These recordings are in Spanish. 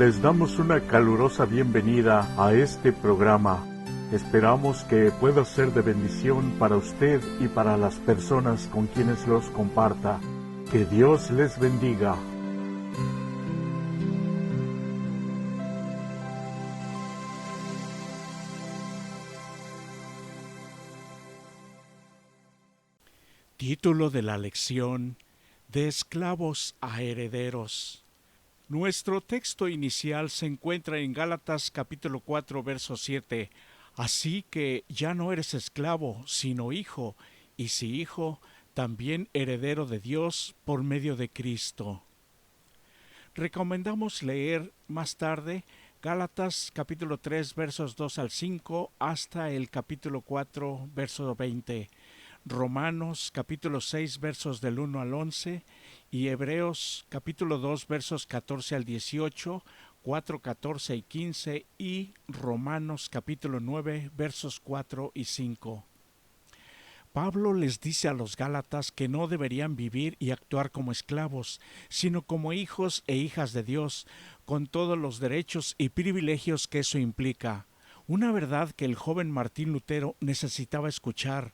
Les damos una calurosa bienvenida a este programa. Esperamos que pueda ser de bendición para usted y para las personas con quienes los comparta. Que Dios les bendiga. Título de la lección: De esclavos a herederos. Nuestro texto inicial se encuentra en Gálatas capítulo 4, verso 7. Así que ya no eres esclavo, sino hijo, y si hijo, también heredero de Dios por medio de Cristo. Recomendamos leer más tarde Gálatas capítulo 3, versos 2 al 5, hasta el capítulo 4, verso 20. Romanos capítulo 6 versos del 1 al 11 y Hebreos capítulo 2 versos 14 al 18, 4, 14 y 15 y Romanos capítulo 9 versos 4 y 5. Pablo les dice a los Gálatas que no deberían vivir y actuar como esclavos, sino como hijos e hijas de Dios, con todos los derechos y privilegios que eso implica. Una verdad que el joven Martín Lutero necesitaba escuchar.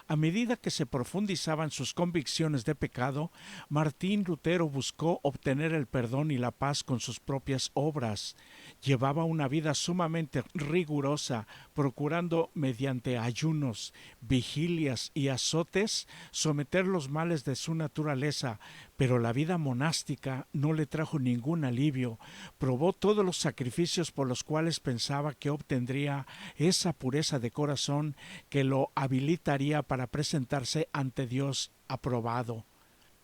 A medida que se profundizaban sus convicciones de pecado, Martín Lutero buscó obtener el perdón y la paz con sus propias obras. Llevaba una vida sumamente rigurosa, procurando mediante ayunos, vigilias y azotes someter los males de su naturaleza, pero la vida monástica no le trajo ningún alivio. Probó todos los sacrificios por los cuales pensaba que obtendría esa pureza de corazón que lo habilitaría para presentarse ante Dios aprobado.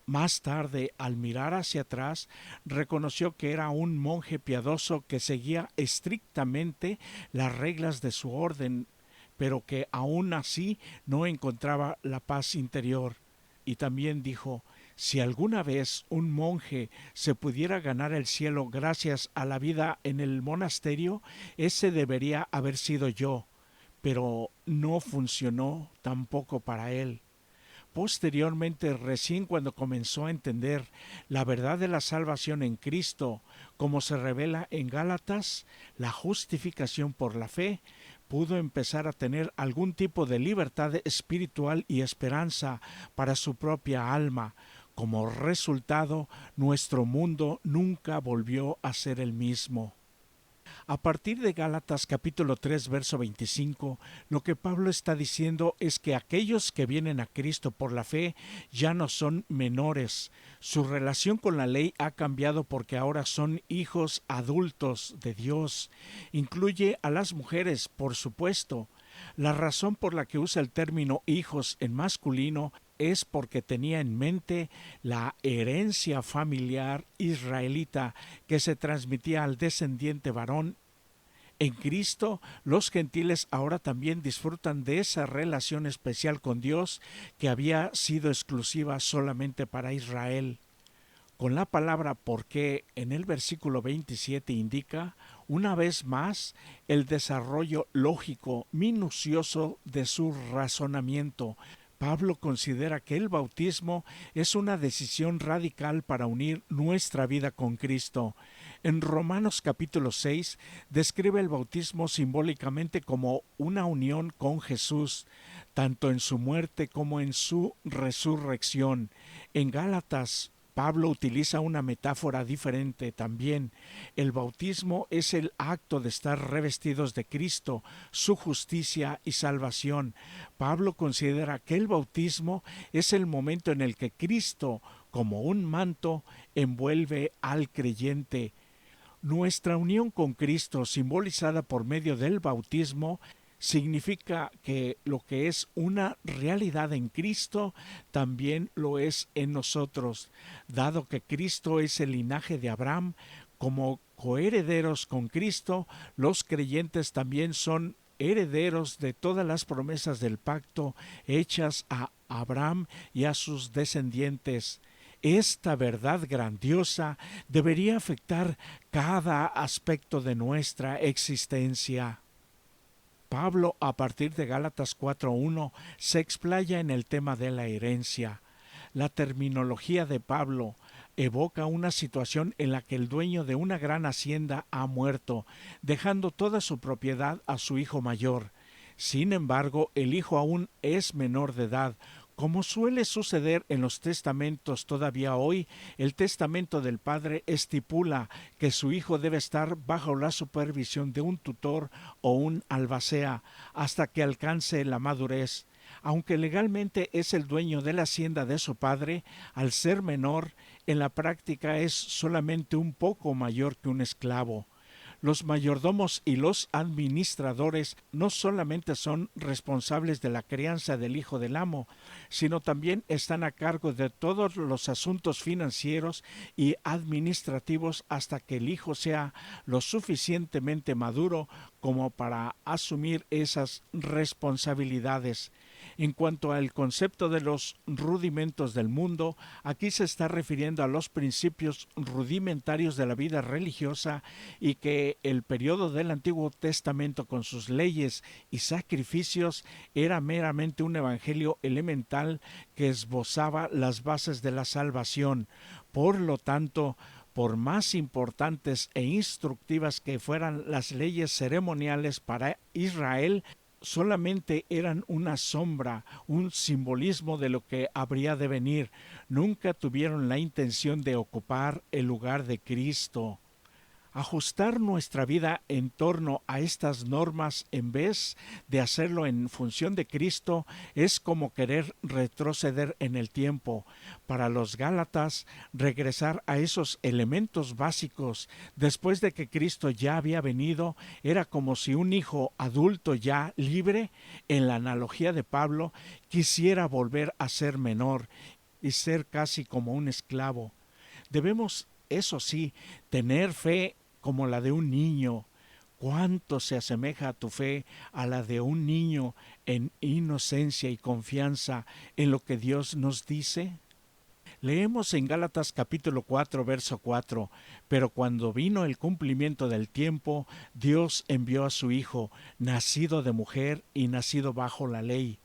Más tarde, al mirar hacia atrás, reconoció que era un monje piadoso que seguía estrictamente las reglas de su orden, pero que aún así no encontraba la paz interior. Y también dijo: si alguna vez un monje se pudiera ganar el cielo gracias a la vida en el monasterio, ese debería haber sido yo, pero no funcionó tampoco para él. Posteriormente, recién cuando comenzó a entender la verdad de la salvación en Cristo, como se revela en Gálatas, la justificación por la fe, pudo empezar a tener algún tipo de libertad espiritual y esperanza para su propia alma. Como resultado, nuestro mundo nunca volvió a ser el mismo. A partir de Gálatas capítulo 3 verso 25, lo que Pablo está diciendo es que aquellos que vienen a Cristo por la fe ya no son menores. Su relación con la ley ha cambiado porque ahora son hijos adultos de Dios. Incluye a las mujeres, por supuesto. La razón por la que usa el término hijos en masculino es porque tenía en mente la herencia familiar israelita que se transmitía al descendiente varón. En Cristo, los gentiles ahora también disfrutan de esa relación especial con Dios que había sido exclusiva solamente para Israel. Con la palabra porque en el versículo 27 indica, una vez más, el desarrollo lógico, minucioso de su razonamiento. Pablo considera que el bautismo es una decisión radical para unir nuestra vida con Cristo. En Romanos capítulo 6 describe el bautismo simbólicamente como una unión con Jesús, tanto en su muerte como en su resurrección. En Gálatas, Pablo utiliza una metáfora diferente también. El bautismo es el acto de estar revestidos de Cristo, su justicia y salvación. Pablo considera que el bautismo es el momento en el que Cristo, como un manto, envuelve al creyente. Nuestra unión con Cristo, simbolizada por medio del bautismo, significa que lo que es una realidad en Cristo también lo es en nosotros. Dado que Cristo es el linaje de Abraham, como coherederos con Cristo, los creyentes también son herederos de todas las promesas del pacto hechas a Abraham y a sus descendientes. Esta verdad grandiosa debería afectar cada aspecto de nuestra existencia. Pablo, a partir de Gálatas 4:1, se explaya en el tema de la herencia. La terminología de Pablo evoca una situación en la que el dueño de una gran hacienda ha muerto, dejando toda su propiedad a su hijo mayor. Sin embargo, el hijo aún es menor de edad. Como suele suceder en los testamentos todavía hoy, el testamento del padre estipula que su hijo debe estar bajo la supervisión de un tutor o un albacea hasta que alcance la madurez. Aunque legalmente es el dueño de la hacienda de su padre, al ser menor, en la práctica es solamente un poco mayor que un esclavo. Los mayordomos y los administradores no solamente son responsables de la crianza del hijo del amo, sino también están a cargo de todos los asuntos financieros y administrativos hasta que el hijo sea lo suficientemente maduro como para asumir esas responsabilidades. En cuanto al concepto de los rudimentos del mundo, aquí se está refiriendo a los principios rudimentarios de la vida religiosa y que el periodo del Antiguo Testamento con sus leyes y sacrificios era meramente un evangelio elemental que esbozaba las bases de la salvación. Por lo tanto, por más importantes e instructivas que fueran las leyes ceremoniales para Israel, solamente eran una sombra, un simbolismo de lo que habría de venir. Nunca tuvieron la intención de ocupar el lugar de Cristo. Ajustar nuestra vida en torno a estas normas en vez de hacerlo en función de Cristo es como querer retroceder en el tiempo. Para los Gálatas, regresar a esos elementos básicos después de que Cristo ya había venido era como si un hijo adulto ya libre, en la analogía de Pablo, quisiera volver a ser menor y ser casi como un esclavo. Debemos, eso sí, tener fe como la de un niño. ¿Cuánto se asemeja tu fe a la de un niño en inocencia y confianza en lo que Dios nos dice? Leemos en Gálatas capítulo 4, verso 4, pero cuando vino el cumplimiento del tiempo, Dios envió a su Hijo, nacido de mujer y nacido bajo la ley.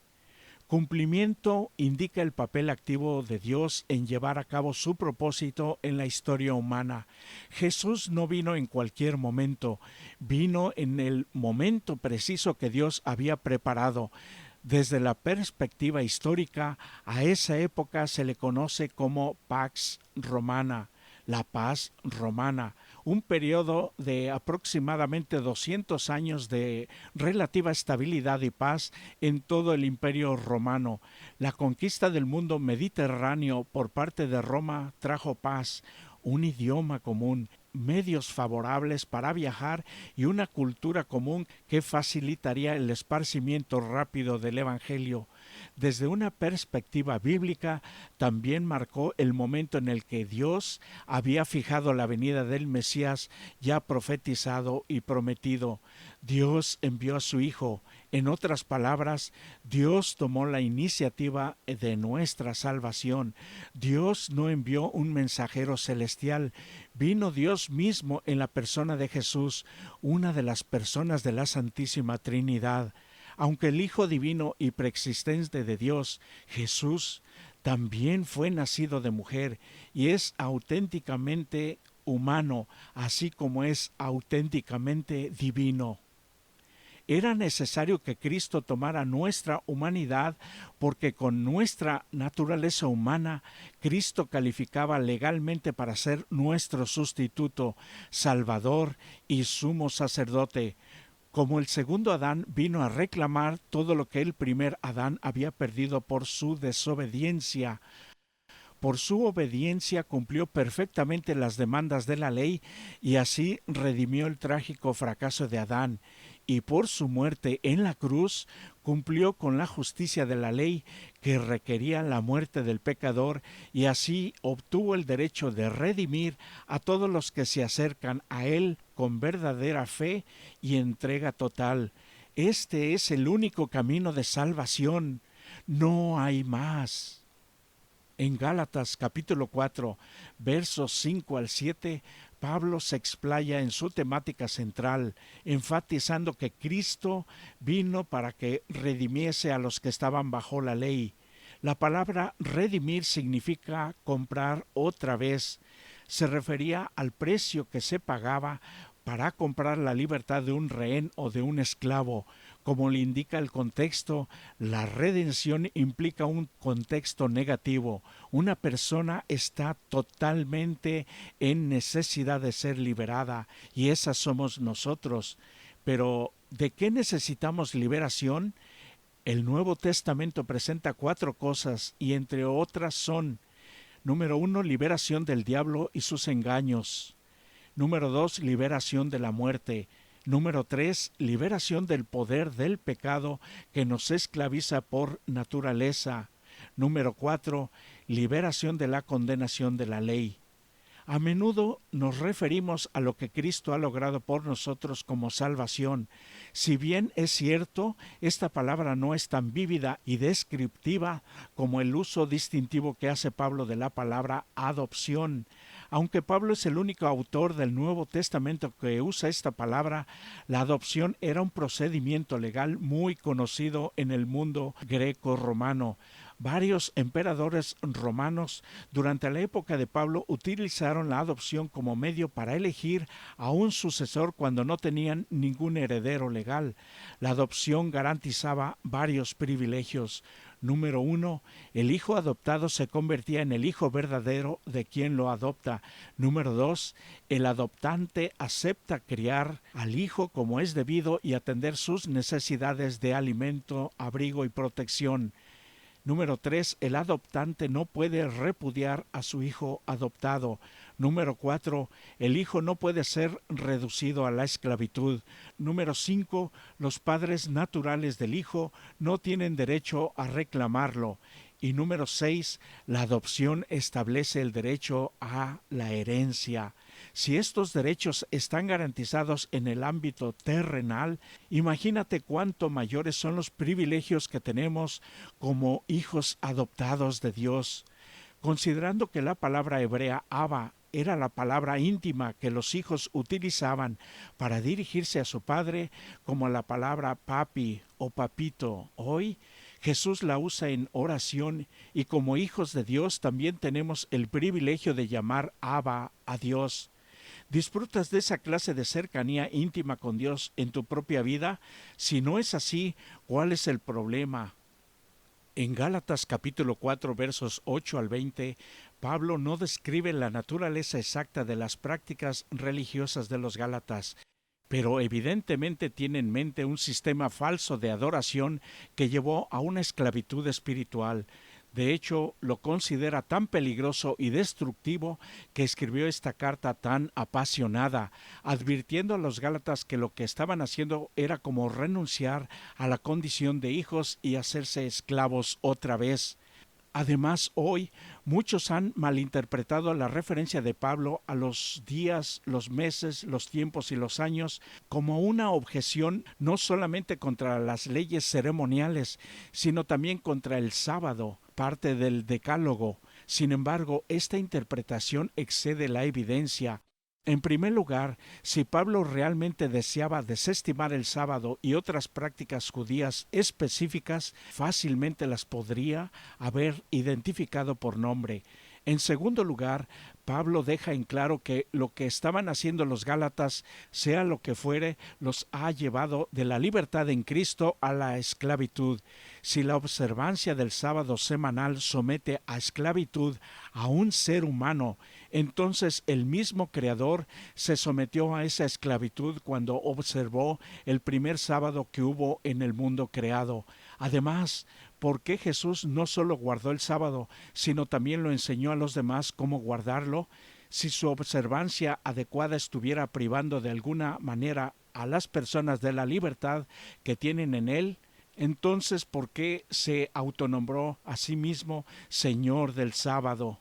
Cumplimiento indica el papel activo de Dios en llevar a cabo su propósito en la historia humana. Jesús no vino en cualquier momento, vino en el momento preciso que Dios había preparado. Desde la perspectiva histórica, a esa época se le conoce como Pax Romana, la paz romana, un periodo de aproximadamente 200 años de relativa estabilidad y paz en todo el Imperio Romano. La conquista del mundo mediterráneo por parte de Roma trajo paz, un idioma común, medios favorables para viajar y una cultura común que facilitaría el esparcimiento rápido del Evangelio. Desde una perspectiva bíblica, también marcó el momento en el que Dios había fijado la venida del Mesías ya profetizado y prometido. Dios envió a su Hijo. En otras palabras, Dios tomó la iniciativa de nuestra salvación. Dios no envió un mensajero celestial. Vino Dios mismo en la persona de Jesús, una de las personas de la Santísima Trinidad. Aunque el Hijo divino y preexistente de Dios, Jesús, también fue nacido de mujer y es auténticamente humano, así como es auténticamente divino. Era necesario que Cristo tomara nuestra humanidad porque con nuestra naturaleza humana Cristo calificaba legalmente para ser nuestro sustituto, Salvador y sumo sacerdote. Como el segundo Adán vino a reclamar todo lo que el primer Adán había perdido por su desobediencia. Por su obediencia cumplió perfectamente las demandas de la ley y así redimió el trágico fracaso de Adán. Y por su muerte en la cruz cumplió con la justicia de la ley que requería la muerte del pecador y así obtuvo el derecho de redimir a todos los que se acercan a él con verdadera fe y entrega total. Este es el único camino de salvación. No hay más. En Gálatas capítulo 4, versos 5 al 7, Pablo se explaya en su temática central, enfatizando que Cristo vino para que redimiese a los que estaban bajo la ley. La palabra redimir significa comprar otra vez. Se refería al precio que se pagaba para comprar la libertad de un rehén o de un esclavo. Como le indica el contexto, la redención implica un contexto negativo. Una persona está totalmente en necesidad de ser liberada, y esas somos nosotros. Pero, ¿de qué necesitamos liberación? El Nuevo Testamento presenta 4 cosas, y entre otras son: número 1, liberación del diablo y sus engaños. Número 2, liberación de la muerte. Número 3, liberación del poder del pecado que nos esclaviza por naturaleza. Número 4, liberación de la condenación de la ley. A menudo nos referimos a lo que Cristo ha logrado por nosotros como salvación. Si bien es cierto, esta palabra no es tan vívida y descriptiva como el uso distintivo que hace Pablo de la palabra adopción. Aunque Pablo es el único autor del Nuevo Testamento que usa esta palabra, la adopción era un procedimiento legal muy conocido en el mundo greco-romano. Varios emperadores romanos durante la época de Pablo utilizaron la adopción como medio para elegir a un sucesor cuando no tenían ningún heredero legal. La adopción garantizaba varios privilegios. Número 1, el hijo adoptado se convertía en el hijo verdadero de quien lo adopta. Número 2, el adoptante acepta criar al hijo como es debido y atender sus necesidades de alimento, abrigo y protección. Número 3, el adoptante no puede repudiar a su hijo adoptado. Número 4, el hijo no puede ser reducido a la esclavitud. Número 5, los padres naturales del hijo no tienen derecho a reclamarlo. Y número 6, la adopción establece el derecho a la herencia. Si estos derechos están garantizados en el ámbito terrenal, imagínate cuánto mayores son los privilegios que tenemos como hijos adoptados de Dios. Considerando que la palabra hebrea Abba era la palabra íntima que los hijos utilizaban para dirigirse a su padre, como la palabra papi o papito hoy, Jesús la usa en oración, y como hijos de Dios también tenemos el privilegio de llamar Abba a Dios. ¿Disfrutas de esa clase de cercanía íntima con Dios en tu propia vida? Si no es así, ¿cuál es el problema? En Gálatas capítulo 4 versos 8 al 20, Pablo no describe la naturaleza exacta de las prácticas religiosas de los gálatas, pero evidentemente tiene en mente un sistema falso de adoración que llevó a una esclavitud espiritual. De hecho, lo considera tan peligroso y destructivo que escribió esta carta tan apasionada, advirtiendo a los gálatas que lo que estaban haciendo era como renunciar a la condición de hijos y hacerse esclavos otra vez. Además, hoy muchos han malinterpretado la referencia de Pablo a los días, los meses, los tiempos y los años como una objeción no solamente contra las leyes ceremoniales, sino también contra el sábado, parte del Decálogo. Sin embargo, esta interpretación excede la evidencia. En primer lugar, si Pablo realmente deseaba desestimar el sábado y otras prácticas judías específicas, fácilmente las podría haber identificado por nombre. En segundo lugar, Pablo deja en claro que lo que estaban haciendo los gálatas, sea lo que fuere, los ha llevado de la libertad en Cristo a la esclavitud. Si la observancia del sábado semanal somete a esclavitud a un ser humano, entonces el mismo Creador se sometió a esa esclavitud cuando observó el primer sábado que hubo en el mundo creado. Además, ¿por qué Jesús no solo guardó el sábado, sino también lo enseñó a los demás cómo guardarlo? Si su observancia adecuada estuviera privando de alguna manera a las personas de la libertad que tienen en él, entonces ¿por qué se autonombró a sí mismo Señor del sábado?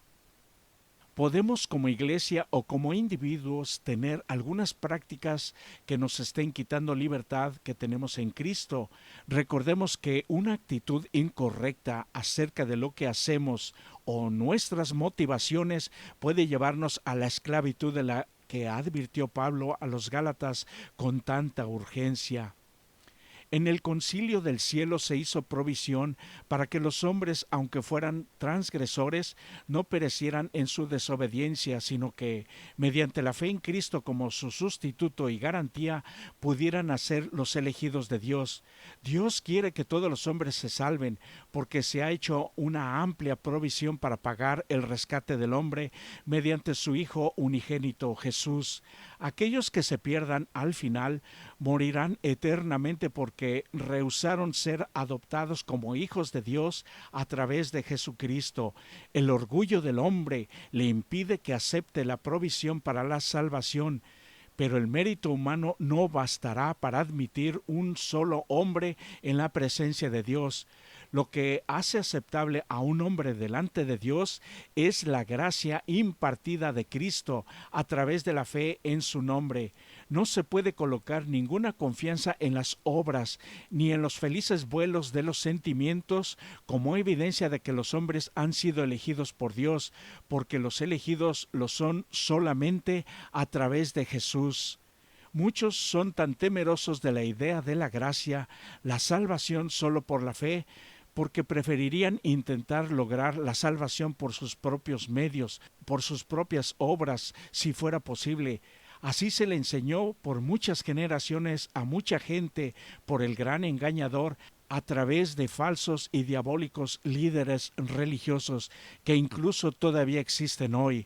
Podemos como iglesia o como individuos tener algunas prácticas que nos estén quitando libertad que tenemos en Cristo. Recordemos que una actitud incorrecta acerca de lo que hacemos o nuestras motivaciones puede llevarnos a la esclavitud de la que advirtió Pablo a los Gálatas con tanta urgencia. En el concilio del cielo se hizo provisión para que los hombres, aunque fueran transgresores, no perecieran en su desobediencia, sino que, mediante la fe en Cristo como su sustituto y garantía, pudieran ser los elegidos de Dios. Dios quiere que todos los hombres se salven, porque se ha hecho una amplia provisión para pagar el rescate del hombre mediante su Hijo unigénito Jesús. Aquellos que se pierdan al final morirán eternamente porque rehusaron ser adoptados como hijos de Dios a través de Jesucristo. El orgullo del hombre le impide que acepte la provisión para la salvación, pero el mérito humano no bastará para admitir un solo hombre en la presencia de Dios. Lo que hace aceptable a un hombre delante de Dios es la gracia impartida de Cristo a través de la fe en su nombre. No se puede colocar ninguna confianza en las obras ni en los felices vuelos de los sentimientos como evidencia de que los hombres han sido elegidos por Dios, porque los elegidos lo son solamente a través de Jesús. Muchos son tan temerosos de la idea de la gracia, la salvación solo por la fe, porque preferirían intentar lograr la salvación por sus propios medios, por sus propias obras, si fuera posible. Así se le enseñó por muchas generaciones a mucha gente por el gran engañador a través de falsos y diabólicos líderes religiosos que incluso todavía existen hoy.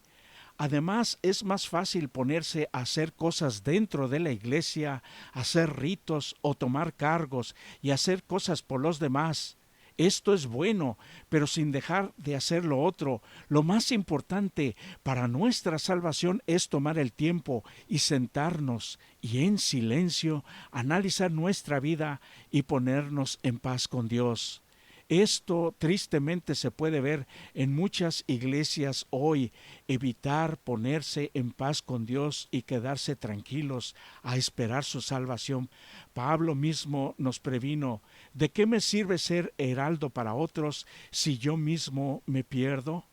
Además, es más fácil ponerse a hacer cosas dentro de la iglesia, hacer ritos o tomar cargos y hacer cosas por los demás. Esto es bueno, pero sin dejar de hacer lo otro. Lo más importante para nuestra salvación es tomar el tiempo y sentarnos y en silencio analizar nuestra vida y ponernos en paz con Dios. Esto tristemente se puede ver en muchas iglesias hoy, evitar ponerse en paz con Dios y quedarse tranquilos a esperar su salvación. Pablo mismo nos previno: ¿de qué me sirve ser heraldo para otros si yo mismo me pierdo?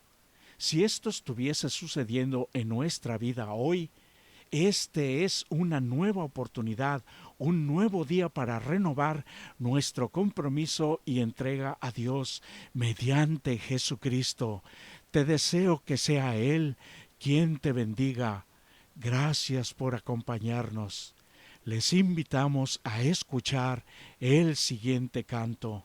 Si esto estuviese sucediendo en nuestra vida hoy, este es una nueva oportunidad, un nuevo día para renovar nuestro compromiso y entrega a Dios mediante Jesucristo. Te deseo que sea Él quien te bendiga. Gracias por acompañarnos. Les invitamos a escuchar el siguiente canto.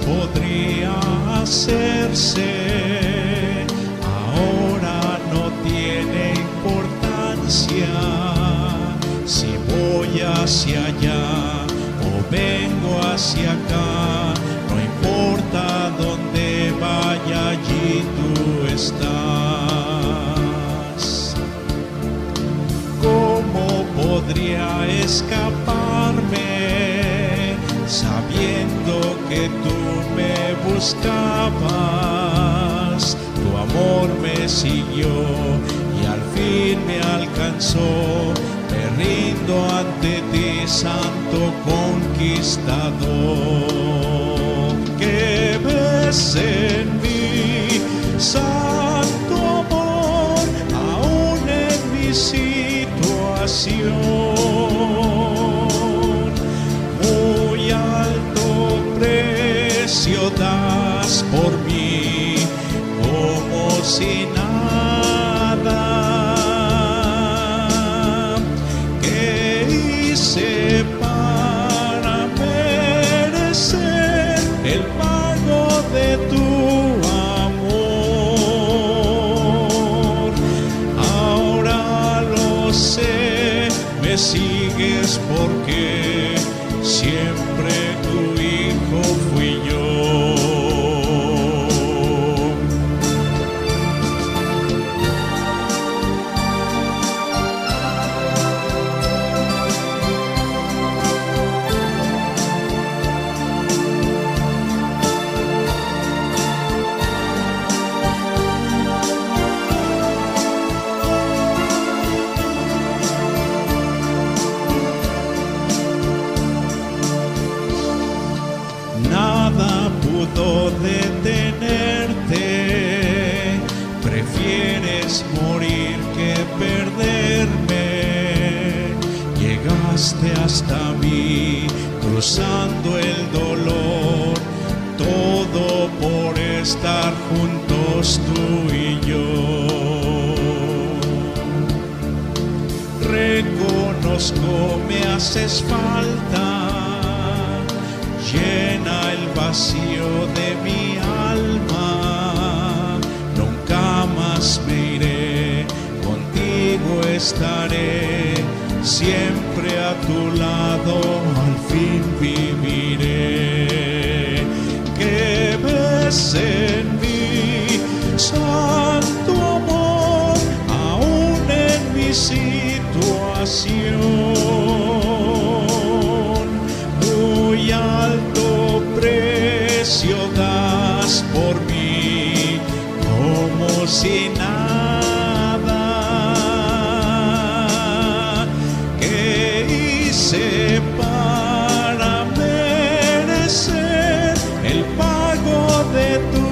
Podría hacerse, ahora no tiene importancia si voy hacia allá o vengo hacia acá, no importa dónde vaya, allí tú estás. ¿Cómo podría escaparme sabiendo que tú me buscabas? Tu amor me siguió y al fin me alcanzó. Me rindo ante ti, santo conquistador. Que ves en mí, santo amor, aún en mi situación. Muy alto precio das por mí, como si nada. ¿Qué hice para merecer el pago de tu amor? Ahora lo sé, me sigues porque siempre tu hijo fui yo. detenerte, prefieres morir que perderme. Llegaste hasta mí, cruzando el dolor, todo por estar juntos tú y yo. Reconozco me haces falta, llena el vacío de mi alma. Nunca más me iré, contigo estaré, siempre a tu lado al fin viviré. Que ves en mí, santo amor, aún en mi situación. Muy alto precio das por mí, como si nada. ¿Qué hice para merecer el pago de tu